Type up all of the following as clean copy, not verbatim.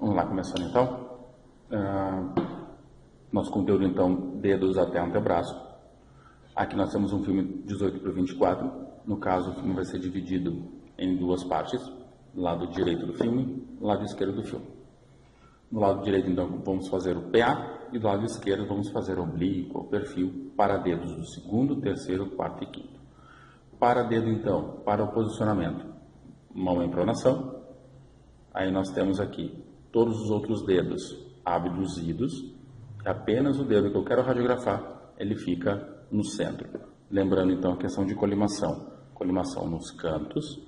Vamos lá, começando então. Nosso conteúdo então, dedos até antebraço. Aqui nós temos um filme 18:24. No caso, o filme vai ser dividido em duas partes. Lado direito do filme, lado esquerdo do filme. No lado direito, então, vamos fazer o PA e do lado esquerdo vamos fazer o oblíquo, o perfil, para dedos do segundo, terceiro, quarto e quinto. Para dedo, então, para o posicionamento, mão em pronação. Aí nós temos aqui todos os outros dedos abduzidos. Apenas o dedo que eu quero radiografar, ele fica no centro. Lembrando, então, a questão de colimação. Colimação nos cantos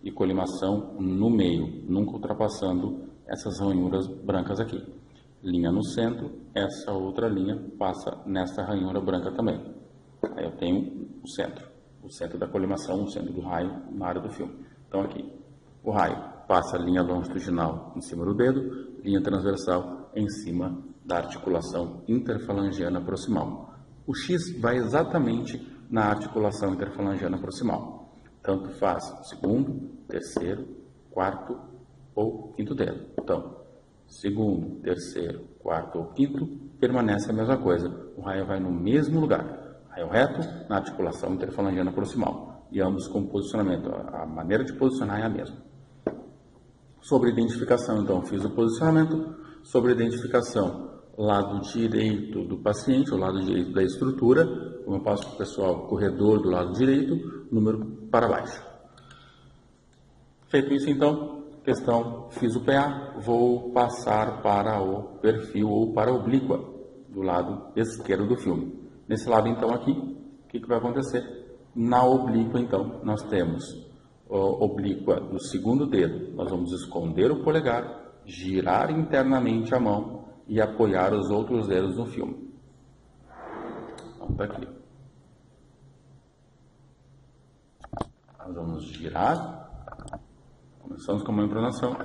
e colimação no meio, nunca ultrapassando essas ranhuras brancas aqui. Linha no centro, essa outra linha passa nessa ranhura branca também. Aí eu tenho o centro da colimação, o centro do raio na área do filme. Então aqui, o raio passa a linha longitudinal em cima do dedo, linha transversal em cima da articulação interfalangiana proximal. O X vai exatamente na articulação interfalangiana proximal. Tanto faz segundo, terceiro, quarto ou quinto dedo. Então, segundo, terceiro, quarto ou quinto, permanece a mesma coisa. O raio vai no mesmo lugar. Raio reto na articulação interfalangiana proximal. E ambos com posicionamento. A maneira de posicionar é a mesma. Sobre identificação, então, fiz o posicionamento. Sobre identificação, lado direito do paciente, o lado direito da estrutura. Como eu passo para o pessoal, corredor do lado direito, número para baixo. Feito isso, então, fiz o PA, vou passar para o perfil ou para a oblíqua do lado esquerdo do filme. Nesse lado, então, aqui, o que vai acontecer? Na oblíqua, então, nós temos a oblíqua do segundo dedo. Nós vamos esconder o polegar, girar internamente a mão e apoiar os outros dedos no filme. Então, tá aqui. Nós vamos girar, começamos com a mão em pronação,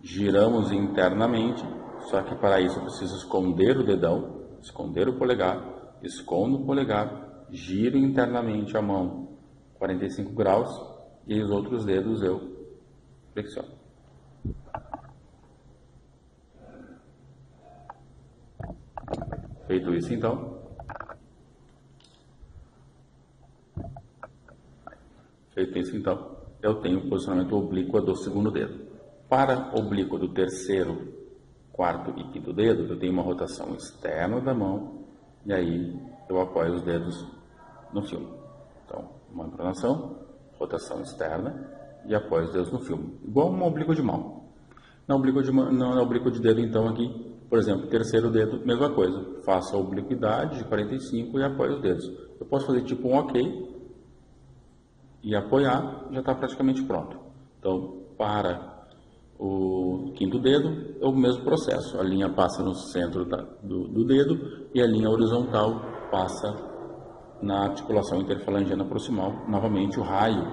giramos internamente, só que para isso eu preciso esconder o dedão, esconder o polegar, escondo o polegar, giro internamente a mão 45 graus e os outros dedos eu flexiono. Feito isso, então, eu tenho o posicionamento oblíqua do segundo dedo. Para a oblíqua do terceiro, quarto e quinto dedo, eu tenho uma rotação externa da mão e aí eu apoio os dedos no filme. Então, mão em pronação, rotação externa e apoio os dedos no filme. Igual uma oblíqua de mão. Na oblíqua de dedo, então, aqui, por exemplo, terceiro dedo, mesma coisa. Faço a obliquidade de 45 e apoio os dedos. Eu posso fazer tipo um OK e apoiar, já está praticamente pronto. Então, para o quinto dedo, é o mesmo processo. A linha passa no centro do dedo e a linha horizontal passa na articulação interfalangiana proximal. Novamente, o raio,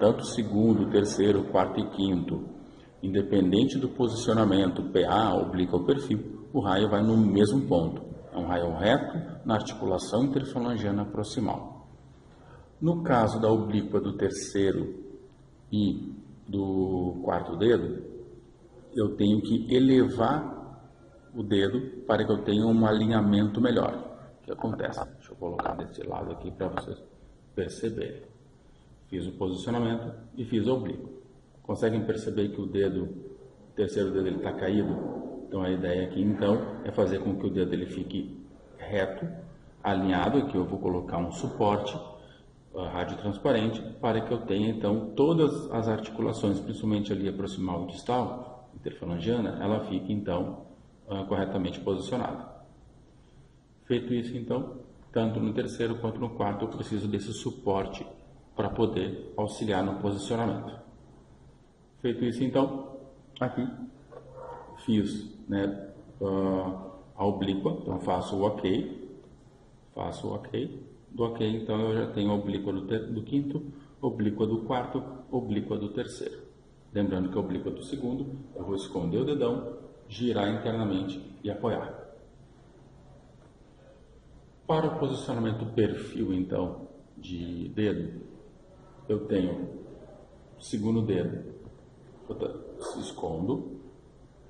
tanto segundo, terceiro, quarto e quinto, independente do posicionamento, PA, oblíqua ou perfil, o raio vai no mesmo ponto. É um raio reto na articulação interfalangiana proximal. No caso da oblíqua do terceiro e do quarto dedo, eu tenho que elevar o dedo para que eu tenha um alinhamento melhor. O que acontece? Deixa eu colocar desse lado aqui para vocês perceberem. Fiz o posicionamento e fiz a oblíqua. Conseguem perceber que o terceiro dedo está caído? Então a ideia aqui então é fazer com que o dedo ele fique reto, alinhado. Aqui eu vou colocar um suporte radiotransparente para que eu tenha então todas as articulações, principalmente ali a proximal e distal, interfalangiana, ela fique então corretamente posicionada. Feito isso então, tanto no terceiro quanto no quarto eu preciso desse suporte para poder auxiliar no posicionamento. Feito isso então, aqui fiz a oblíqua, então faço o OK, do OK, então eu já tenho a oblíqua do quinto, oblíqua do quarto, oblíqua do terceiro. Lembrando que a oblíqua do segundo, eu vou esconder o dedão, girar internamente e apoiar. Para o posicionamento perfil, então, de dedo, eu tenho segundo dedo, escondo,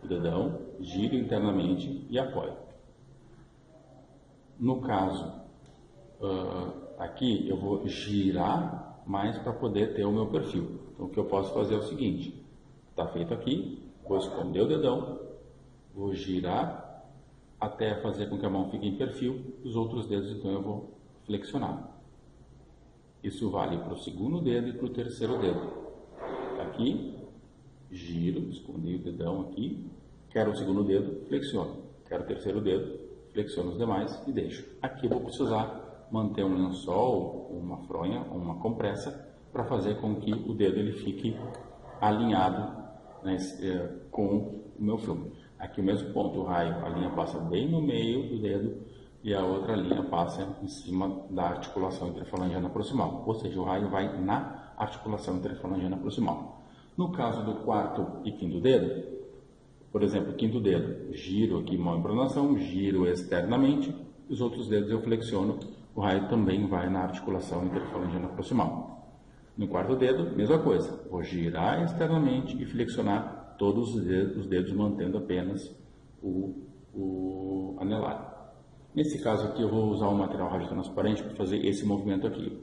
o dedão, giro internamente e apoio. No caso, aqui eu vou girar mais para poder ter o meu perfil. Então o que eu posso fazer é o seguinte, está feito aqui, vou esconder o dedão, vou girar até fazer com que a mão fique em perfil, os outros dedos então eu vou flexionar. Isso vale para o segundo dedo e para o terceiro dedo. Aqui, giro, escondi o dedão aqui, quero o segundo dedo, flexiono. Quero o terceiro dedo, flexiono os demais e deixo. Aqui eu vou precisar manter um lençol, uma fronha, uma compressa, para fazer com que o dedo ele fique alinhado, né, com o meu filme. Aqui o mesmo ponto, o raio, a linha passa bem no meio do dedo e a outra linha passa em cima da articulação interfalangiana proximal. Ou seja, o raio vai na articulação interfalangiana proximal. No caso do quarto e quinto dedo, por exemplo, quinto dedo, giro aqui, mão em pronação, giro externamente, os outros dedos eu flexiono, o raio também vai na articulação interfalangiana proximal. No quarto dedo, mesma coisa, vou girar externamente e flexionar todos os dedos mantendo apenas o anelar. Nesse caso aqui eu vou usar um material radiotransparente para fazer esse movimento aqui.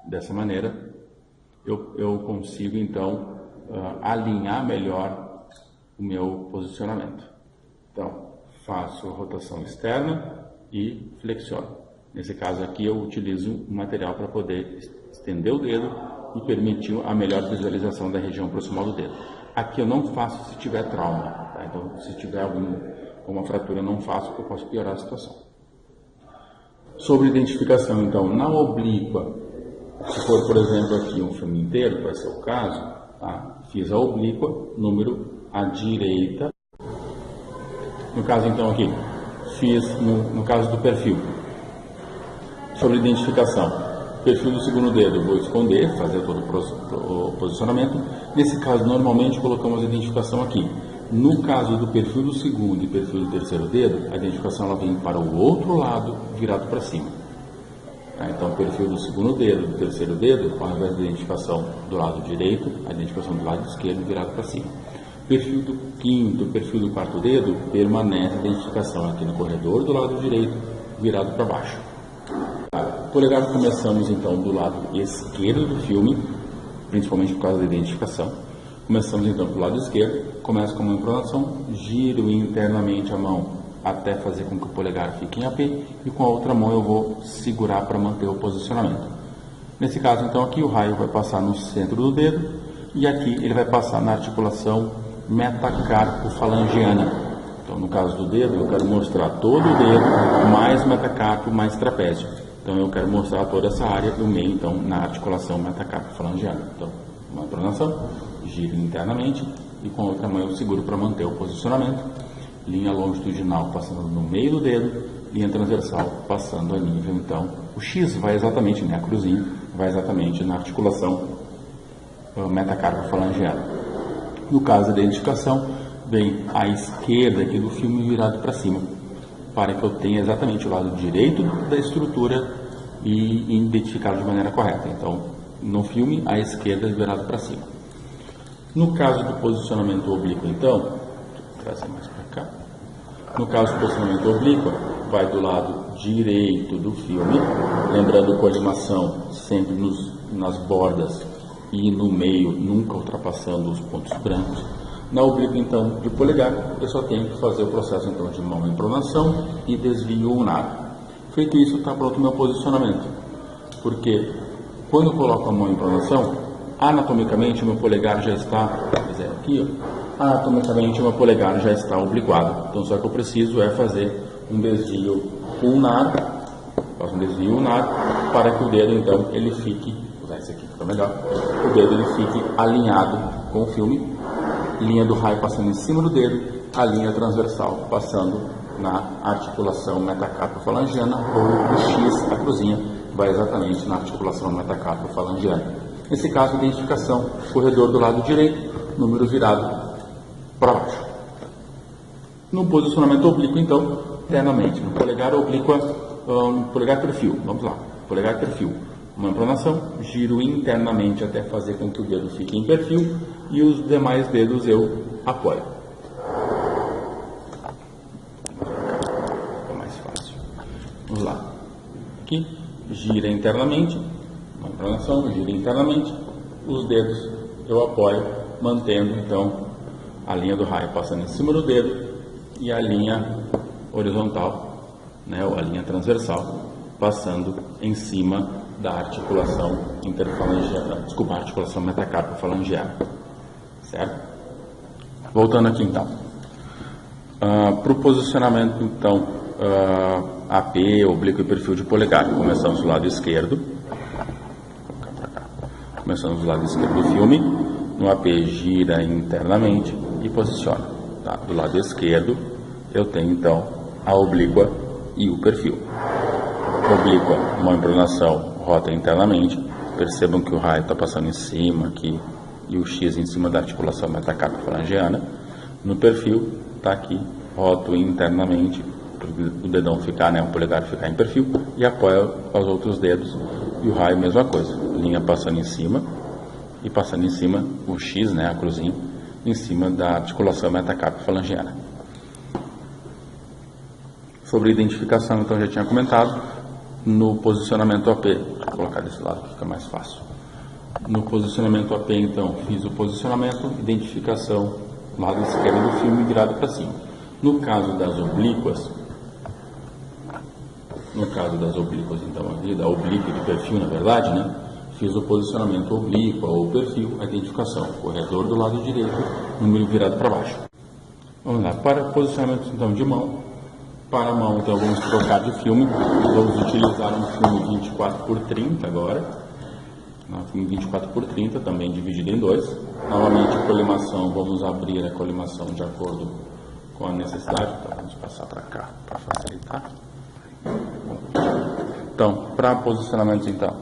Dessa maneira eu consigo então alinhar melhor o meu posicionamento. Então, faço rotação externa e flexiono. Nesse caso aqui eu utilizo um material para poder estender o dedo e permitir a melhor visualização da região proximal do dedo. Aqui eu não faço se tiver trauma, tá? Então se tiver alguma fratura eu não faço porque eu posso piorar a situação. Sobre identificação, então, na oblíqua, se for, por exemplo, aqui um filme inteiro, que vai ser o caso, tá? Fiz a oblíqua, número à direita. No caso, então, aqui, fiz no caso do perfil. Sobre identificação, perfil do segundo dedo, vou esconder, fazer todo o posicionamento. Nesse caso, normalmente, colocamos a identificação aqui. No caso do perfil do segundo e perfil do terceiro dedo, a identificação ela vem para o outro lado, virado para cima. Então, o perfil do segundo dedo, do terceiro dedo, ao invés da identificação do lado direito, a identificação do lado esquerdo, virado para cima. Perfil do quinto, perfil do quarto dedo, permanece a identificação aqui no corredor do lado direito, virado para baixo. O polegar começamos então do lado esquerdo do filme, principalmente por causa da identificação. Começamos então do lado esquerdo, começo com a mão em pronação, giro internamente a mão até fazer com que o polegar fique em AP e com a outra mão eu vou segurar para manter o posicionamento. Nesse caso então aqui o raio vai passar no centro do dedo e aqui ele vai passar na articulação metacarpo-falangiana. Então no caso do dedo eu quero mostrar todo o dedo, mais metacarpo, mais trapézio. Então eu quero mostrar toda essa área e o meio então na articulação metacarpo-falangiana. Então uma pronação, giro internamente e com a outra mão eu seguro para manter o posicionamento. Linha longitudinal passando no meio do dedo, linha transversal passando a nível, então, o X vai exatamente, né, a cruzinha, vai exatamente na articulação metacarpo-falangiana. No caso da identificação, vem à esquerda aqui do filme virado para cima, para que eu tenha exatamente o lado direito da estrutura e identificado de maneira correta. Então, no filme, à esquerda virado para cima. No caso do posicionamento oblíquo, então, vou trazer mais para cá. No caso do posicionamento oblíquo, vai do lado direito do filme, lembrando colimação sempre nas bordas e no meio, nunca ultrapassando os pontos brancos. Na oblíqua, então, de polegar, eu só tenho que fazer o processo então de mão em pronação e desvio ulnar. Feito isso, está pronto o meu posicionamento, porque quando eu coloco a mão em pronação, anatomicamente o meu polegar já está, se quiser aqui, ó, anatomicamente o meu polegar já está obliquado. Então só que eu preciso é fazer um desvio ulnar, faço um desvio ulnar para que o dedo então ele fique, vou usar esse aqui que fica melhor, o dedo ele fique alinhado com o filme, linha do raio passando em cima do dedo, a linha transversal passando na articulação metacarpo-falangiana ou o X, a cruzinha, vai exatamente na articulação metacarpo-falangiana. Nesse caso, identificação, corredor do lado direito, número virado para baixo. No posicionamento oblíquo, então, internamente, no polegar oblíqua, polegar perfil, vamos lá, polegar perfil, uma pronação, giro internamente até fazer com que o dedo fique em perfil e os demais dedos eu apoio. aqui, gira internamente, uma pronação, gira internamente, os dedos eu apoio, mantendo então a linha do raio passando em cima do dedo e a linha horizontal, né, ou a linha transversal, passando em cima da articulação interfalangeana, desculpa, a articulação metacarpo-falangeana, certo? Voltando aqui então, para o posicionamento então AP, oblíquo e perfil de polegar, começamos do lado esquerdo, começamos do lado esquerdo do filme, no AP gira internamente e posiciona, tá? Do lado esquerdo eu tenho então a oblíqua e o perfil. Oblíqua, mão em pronação, rota internamente, percebam que o raio está passando em cima aqui e o X em cima da articulação metacarpo-falangeana. No perfil, está aqui, roto internamente, para o dedão ficar, né, o polegar ficar em perfil, e apoia os outros dedos, e o raio mesma coisa, linha passando em cima, e passando em cima o X, né, a cruzinha, em cima da articulação metacarpo-falangeana. Sobre identificação, então, já tinha comentado. No posicionamento AP, vou colocar desse lado que fica mais fácil. No posicionamento AP, então, fiz o posicionamento, identificação, lado esquerdo do filme virado para cima. No caso das oblíquas, então, aqui, da oblíqua e do perfil, na verdade, né? Fiz o posicionamento oblíqua ou perfil, a identificação, corredor do lado direito, número virado para baixo. Vamos lá, para posicionamento, então, de mão. Para a mão, então, vamos trocar de filme. Vamos utilizar um filme 24x30 agora. Um filme 24x30, também dividido em dois. Novamente, a colimação, vamos abrir a colimação de acordo com a necessidade. Então, vamos passar para cá, para facilitar. Então, para posicionamentos, então,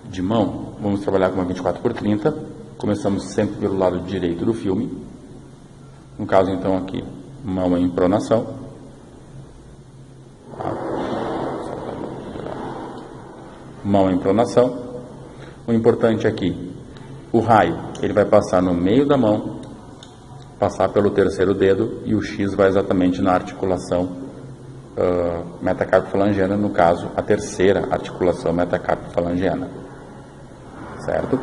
de mão, vamos trabalhar com uma 24x30. Começamos sempre pelo lado direito do filme. No caso, então, aqui, mão em pronação. Mão em pronação. O importante aqui, o raio, ele vai passar no meio da mão, passar pelo terceiro dedo e o X vai exatamente na articulação metacarpo-falangeana, no caso, a terceira articulação metacarpo-falangeana. Certo?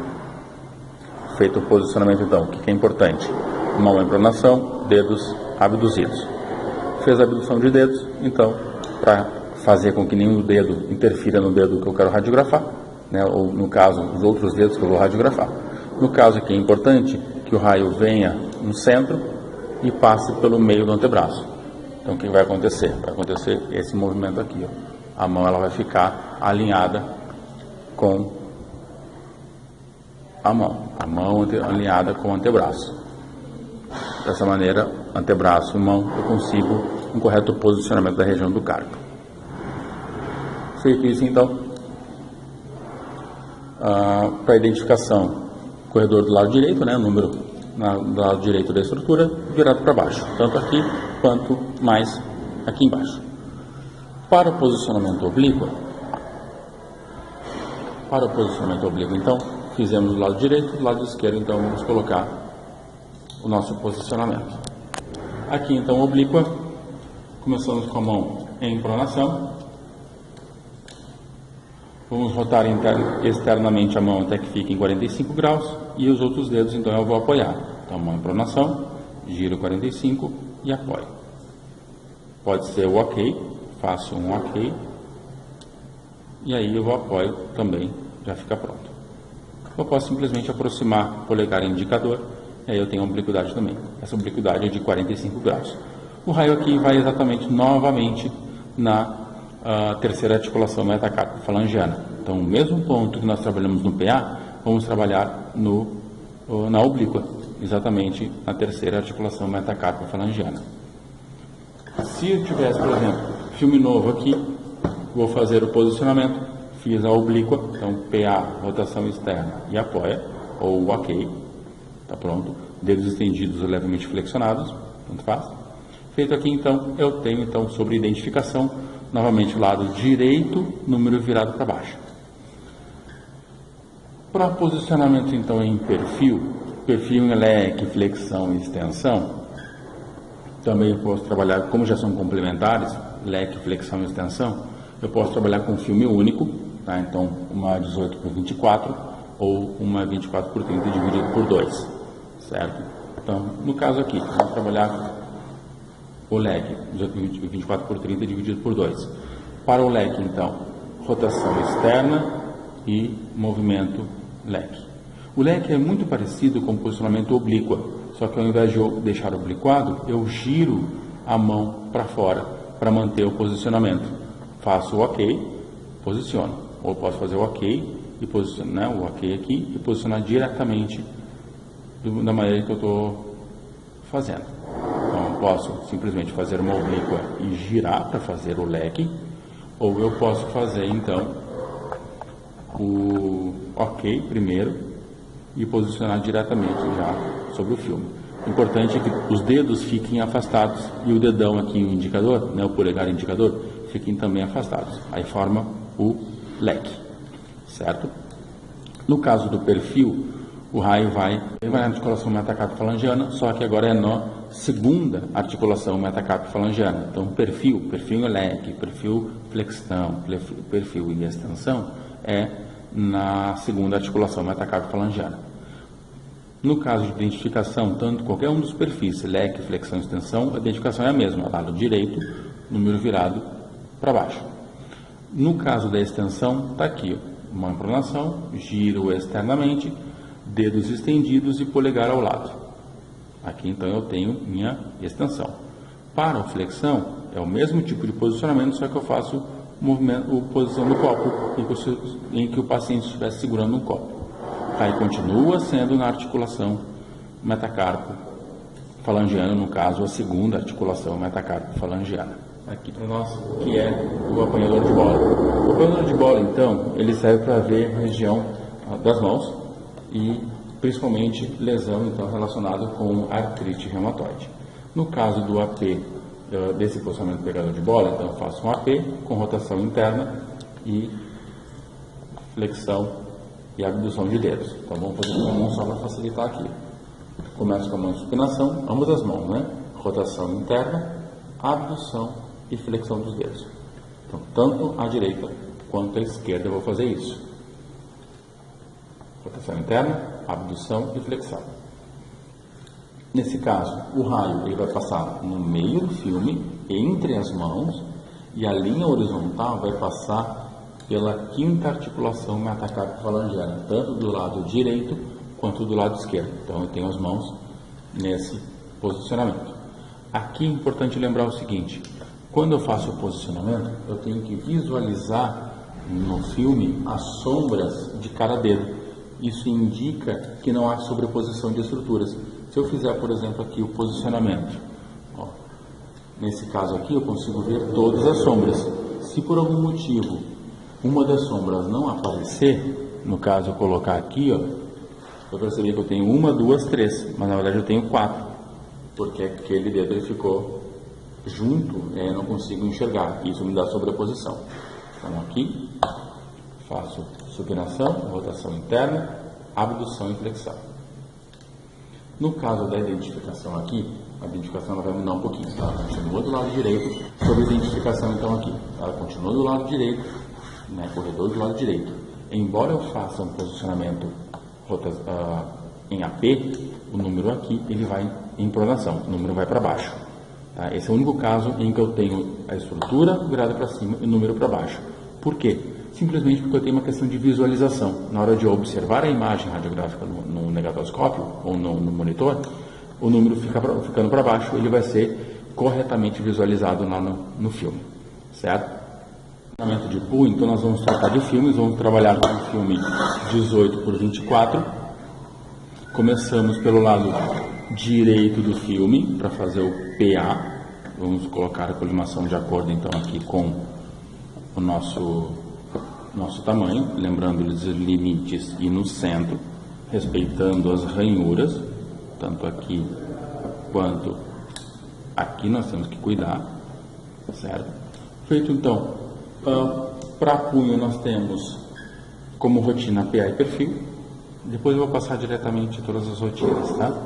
Feito o posicionamento, então, o que é importante? Mão em pronação, dedos abduzidos. Fez a abdução de dedos, então, para fazer com que nenhum dedo interfira no dedo que eu quero radiografar, né, ou no caso, os outros dedos que eu vou radiografar. No caso aqui é importante que o raio venha no centro e passe pelo meio do antebraço. Então o que vai acontecer? Vai acontecer esse movimento aqui, ó. A mão ela vai ficar alinhada com a mão alinhada com o antebraço. Dessa maneira, antebraço e mão, eu consigo um correto posicionamento da região do carpo. Feito isso, então, para identificação, corredor do lado direito, né, número do lado direito da estrutura, virado para baixo, tanto aqui quanto mais aqui embaixo. Para o posicionamento oblíquo, então, fizemos do lado direito, do lado esquerdo, então vamos colocar o nosso posicionamento. Aqui, então, oblíqua, começamos com a mão em pronação. Vamos rotar externamente a mão até que fique em 45 graus e os outros dedos, então, eu vou apoiar. Então, mão em pronação, giro 45 e apoio. Pode ser o ok, faço um ok e aí eu apoio também, já fica pronto. Eu posso simplesmente aproximar o polegar e indicador e aí eu tenho a obliquidade também. Essa obliquidade é de 45 graus. O raio aqui vai exatamente novamente na terceira articulação metacarpo-falangeana. Então, o mesmo ponto que nós trabalhamos no PA, vamos trabalhar na oblíqua, exatamente na terceira articulação metacarpo-falangeana. Se eu tivesse, por exemplo, filme novo aqui, vou fazer o posicionamento, fiz a oblíqua, então PA, rotação externa e apoia, ou ok, está pronto, dedos estendidos ou levemente flexionados, tanto faz. Feito aqui, então, eu tenho, então, sobre identificação, novamente, o lado direito, número virado para baixo. Para posicionamento, então, em perfil em leque, flexão e extensão, também posso trabalhar, como já são complementares, leque, flexão e extensão, eu posso trabalhar com filme único, tá? Então uma 18 por 24 ou uma 24 por 30 dividido por 2, certo? Então, no caso aqui, vamos trabalhar o leque, 24 por 30 dividido por 2. Para o leque, então, rotação externa e movimento leque. O leque é muito parecido com o posicionamento oblíqua, só que ao invés de eu deixar obliquado, eu giro a mão para fora para manter o posicionamento. Faço o OK, posiciono. Ou posso fazer o OK e posicionar, né, o OK aqui e posicionar diretamente da maneira que eu estou fazendo. Então, eu posso simplesmente fazer uma oblíqua e girar para fazer o leque, ou eu posso fazer, então, o OK primeiro e posicionar diretamente já sobre o filme. O importante é que os dedos fiquem afastados e o dedão aqui, o indicador, né, o polegar indicador, fiquem também afastados. Aí forma o leque, certo? No caso do perfil, o raio vai na articulação metacarpo-falangiana, só que agora é na segunda articulação metacarpo-falangiana. Então, perfil é leque, perfil flexão, perfil e extensão é na segunda articulação metacarpo-falangiana. No caso de identificação, tanto qualquer um dos perfis, leque, flexão e extensão, a identificação é a mesma, lado direito, número virado para baixo. No caso da extensão, está aqui, mão em pronação, giro externamente, dedos estendidos e polegar ao lado. Aqui então eu tenho minha extensão. Para a flexão, é o mesmo tipo de posicionamento, só que eu faço a posição do copo, em que o paciente estivesse segurando um copo. Aí continua sendo na articulação metacarpo-falangiana, no caso a segunda articulação metacarpo-falangiana. Aqui para nós, que é o apanhador de bola. O apanhador de bola, então, ele serve para ver a região das mãos e principalmente lesão então relacionada com artrite reumatoide. No caso do AP, desse posicionamento pegador de bola, então eu faço um AP com rotação interna e flexão e abdução de dedos. Então vamos fazer com a mão só para facilitar aqui. Começo com a mão em supinação, ambas as mãos, né? Rotação interna, abdução e flexão dos dedos. Então, tanto à direita quanto à esquerda eu vou fazer isso. Rotação interna, abdução e flexão. Nesse caso, o raio ele vai passar no meio do filme, entre as mãos, e a linha horizontal vai passar pela quinta articulação metacarpo-falangiana, tanto do lado direito quanto do lado esquerdo. Então, eu tenho as mãos nesse posicionamento. Aqui é importante lembrar o seguinte: quando eu faço o posicionamento, eu tenho que visualizar no filme as sombras de cada dedo. Isso indica que não há sobreposição de estruturas. Se eu fizer, por exemplo, aqui o posicionamento, ó, nesse caso aqui eu consigo ver todas as sombras. Se por algum motivo uma das sombras não aparecer, no caso eu colocar aqui, ó, eu percebi que eu tenho 1, 2, 3, mas na verdade eu tenho 4, porque aquele dedo ele ficou junto, eu não consigo enxergar, isso me dá sobreposição. Então aqui faço supinação, rotação interna, abdução e flexão. No caso da identificação aqui, a identificação ela vai mudar um pouquinho. Ela continua do lado direito, sobre a identificação então aqui. Ela continua do lado direito, né, corredor do lado direito. Embora eu faça um posicionamento em AP, o número aqui ele vai em pronação, o número vai para baixo. Tá? Esse é o único caso em que eu tenho a estrutura virada para cima e o número para baixo. Por quê? Simplesmente porque eu tenho uma questão de visualização. Na hora de eu observar a imagem radiográfica no negatoscópio ou no monitor, o número ficando para baixo, ele vai ser corretamente visualizado lá no filme, certo? Treinamento de PU, então nós vamos tratar de filmes, vamos trabalhar com o filme 18 por 24. Começamos pelo lado direito do filme, para fazer o PA. Vamos colocar a colimação de acordo então aqui com o nosso tamanho, lembrando os limites e no centro, respeitando as ranhuras, tanto aqui quanto aqui nós temos que cuidar, certo? Feito então, para punho nós temos como rotina PA e perfil, depois eu vou passar diretamente todas as rotinas, tá?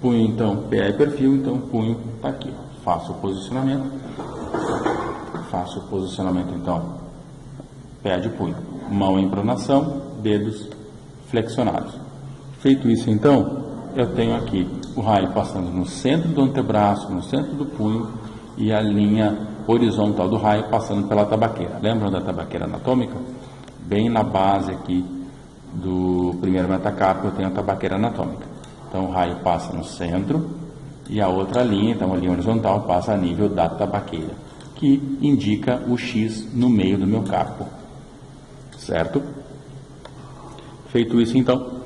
Punho então, PA e perfil, então punho está aqui, faço o posicionamento, faço o posicionamento então, pé de punho, mão em pronação, dedos flexionados. Feito isso então, eu tenho aqui o raio passando no centro do antebraço, no centro do punho e a linha horizontal do raio passando pela tabaqueira. Lembram da tabaqueira anatômica? Bem na base aqui do primeiro metacarpo eu tenho a tabaqueira anatômica. Então o raio passa no centro e a outra linha, então a linha horizontal, passa a nível da tabaqueira, que indica o X no meio do meu carpo. Certo? Feito isso então,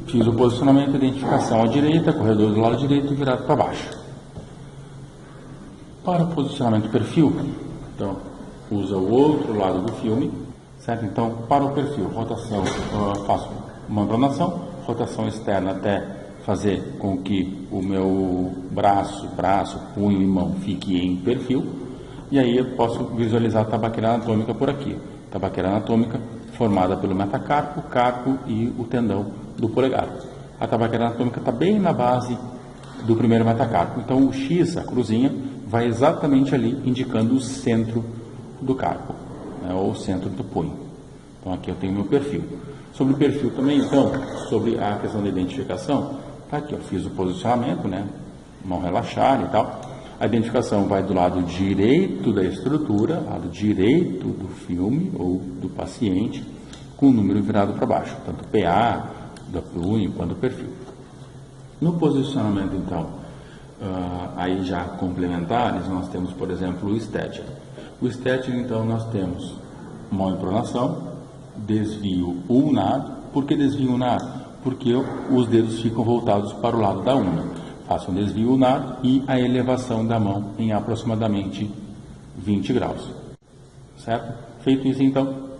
fiz o posicionamento, identificação à direita, corredor do lado direito virado para baixo. Para o posicionamento perfil, então, usa o outro lado do filme, certo? Então, para o perfil, rotação, faço uma pronação, rotação externa até fazer com que o meu braço, punho e mão fique em perfil, e aí eu posso visualizar a tabaqueira anatômica por aqui. Tabaqueira anatômica formada pelo metacarpo, carpo e o tendão do polegar. A tabaqueira anatômica está bem na base do primeiro metacarpo. Então o X, a cruzinha, vai exatamente ali indicando o centro do carpo, né, ou o centro do punho. Então aqui eu tenho meu perfil. Sobre o perfil também, então, sobre a questão da identificação, tá aqui eu fiz o posicionamento, né, mão relaxar e tal. A identificação vai do lado direito da estrutura, lado direito do filme ou do paciente, com o número virado para baixo, tanto PA, do punho quanto do perfil. No posicionamento, então, aí já complementares, nós temos, por exemplo, o Stetcher. O Stetcher, então, nós temos mão em pronação, desvio ulnar. Por que desvio ulnar? Porque os dedos ficam voltados para o lado da una. Faço um desvio ulnar e a elevação da mão em aproximadamente 20 graus. Certo? Feito isso, então,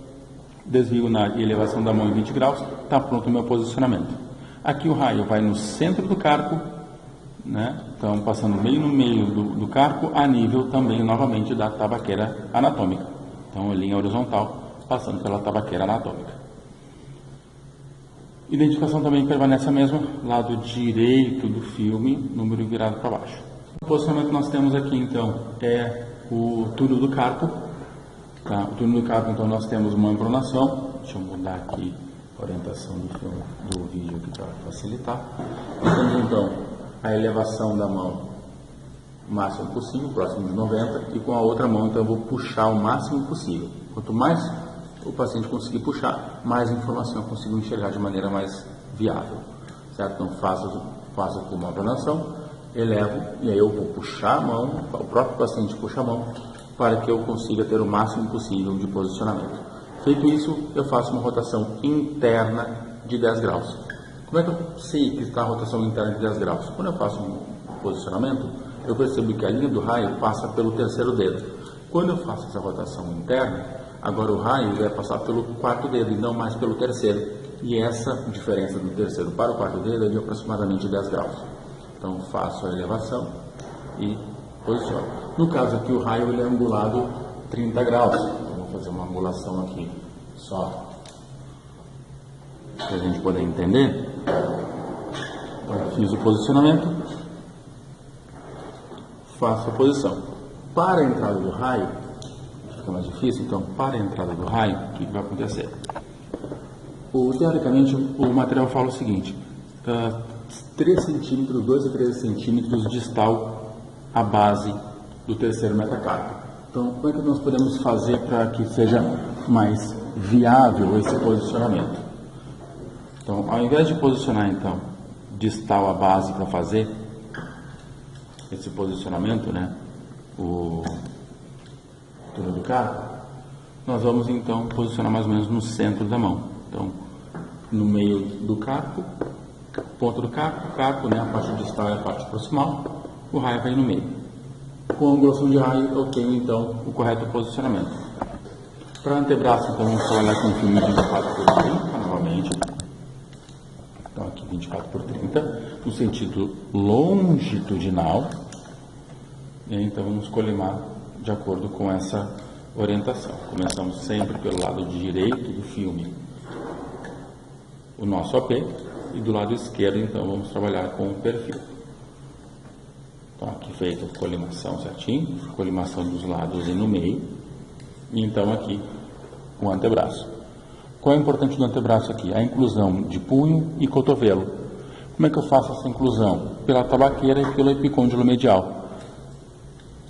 desvio ulnar e elevação da mão em 20 graus, está pronto o meu posicionamento. Aqui o raio vai no centro do carpo, né? Então passando bem no meio do carpo, a nível também, novamente, da tabaqueira anatômica. Então, a linha horizontal passando pela tabaqueira anatômica. Identificação também permanece a mesma, lado direito do filme, número virado para baixo. O posicionamento que nós temos aqui, então, é o túnel do carpo. Tá? O túnel do carpo, então, nós temos mão em pronação. Deixa eu mudar aqui a orientação do vídeo aqui para facilitar. Nós temos, então, a elevação da mão o máximo possível, próximo de 90, e com a outra mão, então, eu vou puxar o máximo possível. Quanto mais o paciente conseguir puxar, mais informação eu consigo enxergar de maneira mais viável, certo? Então faço aqui uma pronação, elevo, e aí eu vou puxar a mão, o próprio paciente puxa a mão, para que eu consiga ter o máximo possível de posicionamento. Feito isso, eu faço uma rotação interna de 10 graus. Como é que eu sei que está a rotação interna de 10 graus? Quando eu faço um posicionamento, eu percebo que a linha do raio passa pelo terceiro dedo. Quando eu faço essa rotação interna, agora o raio vai passar pelo quarto dedo e não mais pelo terceiro. E essa diferença do terceiro para o quarto dedo é de aproximadamente 10 graus. Então faço a elevação e posiciono. No caso aqui o raio ele é angulado 30 graus. Então, vou fazer uma angulação aqui só para a gente poder entender. Então, fiz o posicionamento, faço a posição. Para a entrada do raio, fica mais difícil, então para a entrada do raio, o que vai acontecer? Teoricamente, o material fala o seguinte, 3 centímetros, 2 a 3 centímetros distal a base do terceiro metacarpo. Então, como é que nós podemos fazer para que seja mais viável esse posicionamento? Então, ao invés de posicionar, então, distal a base para fazer esse posicionamento, né, o túnel do carpo, nós vamos então posicionar mais ou menos no centro da mão. Então, no meio do carpo, ponto do carpo, né, a parte distal é a parte proximal, o raio vai no meio. Com a angulação de raio, eu tenho então o correto posicionamento. Para antebraço, então, vamos trabalhar com o filme 24 por 30, novamente. Então, aqui 24 por 30, no sentido longitudinal. E aí, então, vamos colimar de acordo com essa orientação. Começamos sempre pelo lado direito do filme, o nosso AP, e do lado esquerdo, então, vamos trabalhar com o perfil. Então, aqui feito a colimação certinho, colimação dos lados e no meio, e então aqui o antebraço. Qual é o importante do antebraço aqui? A inclusão de punho e cotovelo. Como é que eu faço essa inclusão? Pela tabaqueira e pelo epicôndilo medial,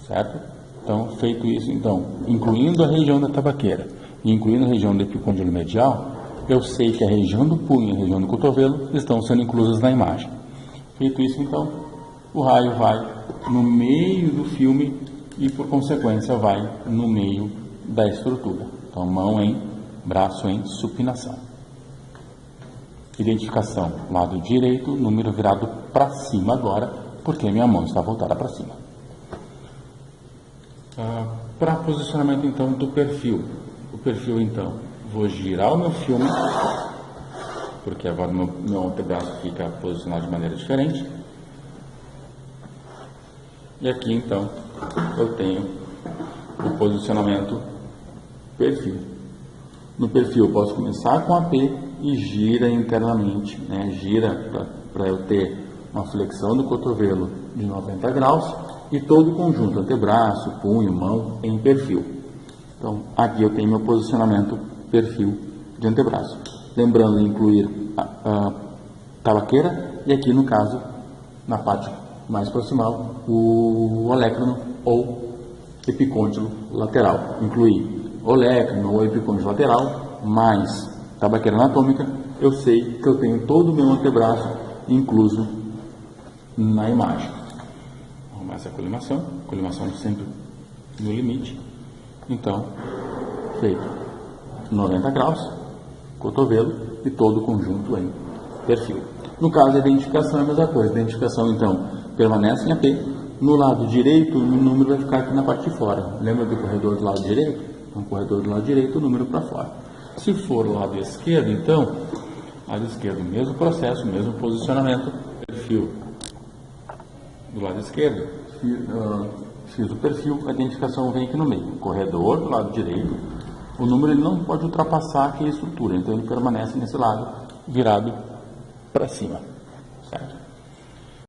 certo? Então, feito isso, então, incluindo a região da tabaqueira e incluindo a região do epicôndilo medial, eu sei que a região do punho e a região do cotovelo estão sendo inclusas na imagem. Feito isso, então, o raio vai no meio do filme e, por consequência, vai no meio da estrutura. Então, mão em, braço em supinação. Identificação, lado direito, número virado para cima agora, porque minha mão está voltada para cima. Para posicionamento, então, do perfil. O perfil, então, vou girar o meu filme, porque agora meu antebraço fica posicionado de maneira diferente. E aqui, então, eu tenho o posicionamento perfil. No perfil, eu posso começar com a P e gira internamente, né? Gira para eu ter uma flexão do cotovelo de 90 graus e todo o conjunto, antebraço, punho, mão, em perfil. Então, aqui eu tenho meu posicionamento perfil de antebraço. Lembrando de incluir a tabaqueira e aqui, no caso, na parte mais proximal, o olecrano ou epicôndilo lateral. Incluir olecrano ou epicôndilo lateral mais tabaqueira anatômica, eu sei que eu tenho todo o meu antebraço incluso na imagem. Vamos essa colimação sempre no limite. Então, feito 90 graus, cotovelo e todo o conjunto em perfil. No caso da identificação é a mesma coisa. A identificação, então, permanece em AP. No lado direito, o número vai ficar aqui na parte de fora. Lembra do corredor do lado direito? Então, corredor do lado direito, o número para fora. Se for o lado esquerdo, então, lado esquerdo, mesmo processo, mesmo posicionamento, perfil do lado esquerdo, fiz o perfil, a identificação vem aqui no meio. Corredor do lado direito, o número ele não pode ultrapassar aqui a estrutura, então ele permanece nesse lado, virado para cima, certo?